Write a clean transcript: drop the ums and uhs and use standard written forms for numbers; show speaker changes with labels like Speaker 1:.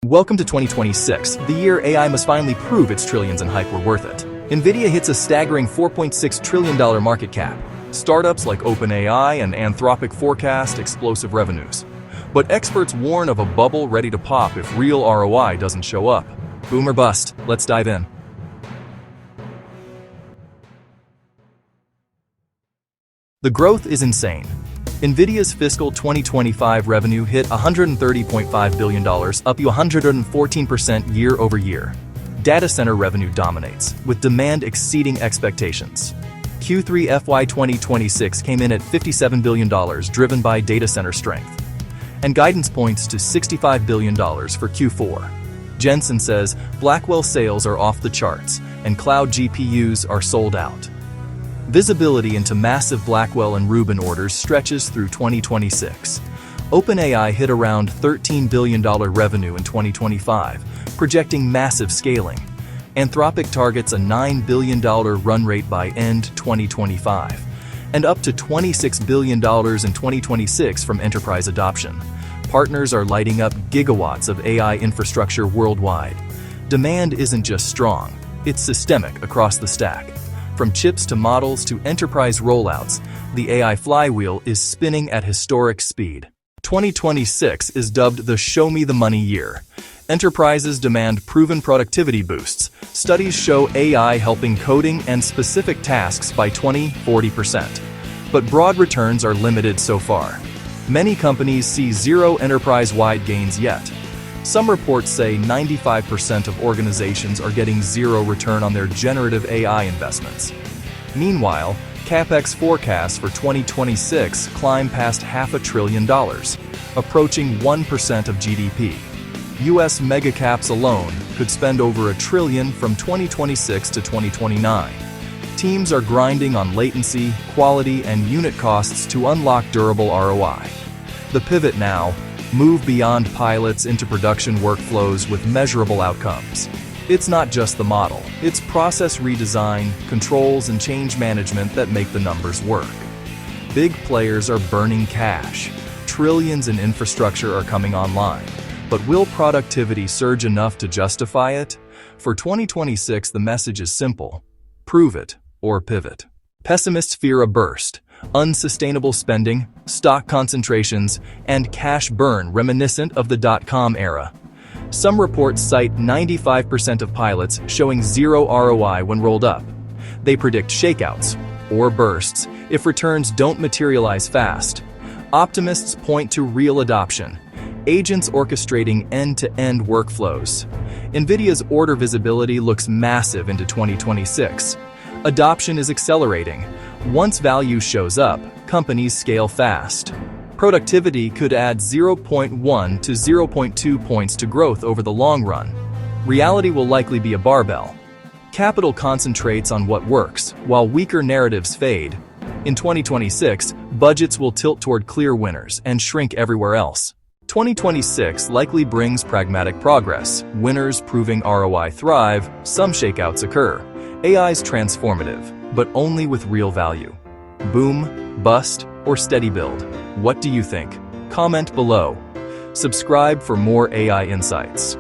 Speaker 1: Welcome to 2026, the year AI must finally prove its trillions in hype were worth it. Nvidia hits a staggering $4.6 trillion market cap. Startups like OpenAI and Anthropic forecast explosive revenues. But experts warn of a bubble ready to pop if real ROI doesn't show up. Boom or bust, let's dive in. The growth is insane. Nvidia's fiscal 2025 revenue hit $130.5 billion, up 114% year over year. Data center revenue dominates, with demand exceeding expectations. Q3 FY 2026 came in at $57 billion, driven by data center strength. And guidance points to $65 billion for Q4. Jensen says Blackwell sales are off the charts, and cloud GPUs are sold out. Visibility into massive Blackwell and Rubin orders stretches through 2026. OpenAI hit around $13 billion revenue in 2025, projecting massive scaling. Anthropic targets a $9 billion run rate by end 2025, and up to $26 billion in 2026 from enterprise adoption. Partners are lighting up gigawatts of AI infrastructure worldwide. Demand isn't just strong, it's systemic across the stack. From chips to models to enterprise rollouts, the AI flywheel is spinning at historic speed. 2026 is dubbed the Show Me the Money year. Enterprises demand proven productivity boosts. Studies show AI helping coding and specific tasks by 20–40%. But broad returns are limited so far. Many companies see zero enterprise-wide gains yet. Some reports say 95% of organizations are getting zero return on their generative AI investments. Meanwhile, CapEx forecasts for 2026 climb past $500 billion, approaching 1% of GDP. US megacaps alone could spend over $1 trillion from 2026 to 2029. Teams are grinding on latency, quality, and unit costs to unlock durable ROI. The pivot now: move beyond pilots into production workflows with measurable outcomes. It's not just the model, it's process redesign, controls, and change management that make the numbers work. Big players are burning cash. Trillions in infrastructure are coming online. But will productivity surge enough to justify it? For 2026, the message is simple: prove it or pivot. Pessimists fear a burst. Unsustainable spending, stock concentrations, and cash burn reminiscent of the dot-com era. Some reports cite 95% of pilots showing zero ROI when rolled up. They predict shakeouts, or bursts, if returns don't materialize fast. Optimists point to real adoption. Agents orchestrating end-to-end workflows. Nvidia's order visibility looks massive into 2026. Adoption is accelerating. Once value shows up, companies scale fast. Productivity could add 0.1 to 0.2 points to growth over the long run. Reality will likely be a barbell. Capital concentrates on what works, while weaker narratives fade. In 2026, budgets will tilt toward clear winners and shrink everywhere else. 2026 likely brings pragmatic progress. Winners proving ROI thrive, some shakeouts occur. AI's transformative, but only with real value. Boom, bust, or steady build? What do you think? Comment below. Subscribe for more AI insights.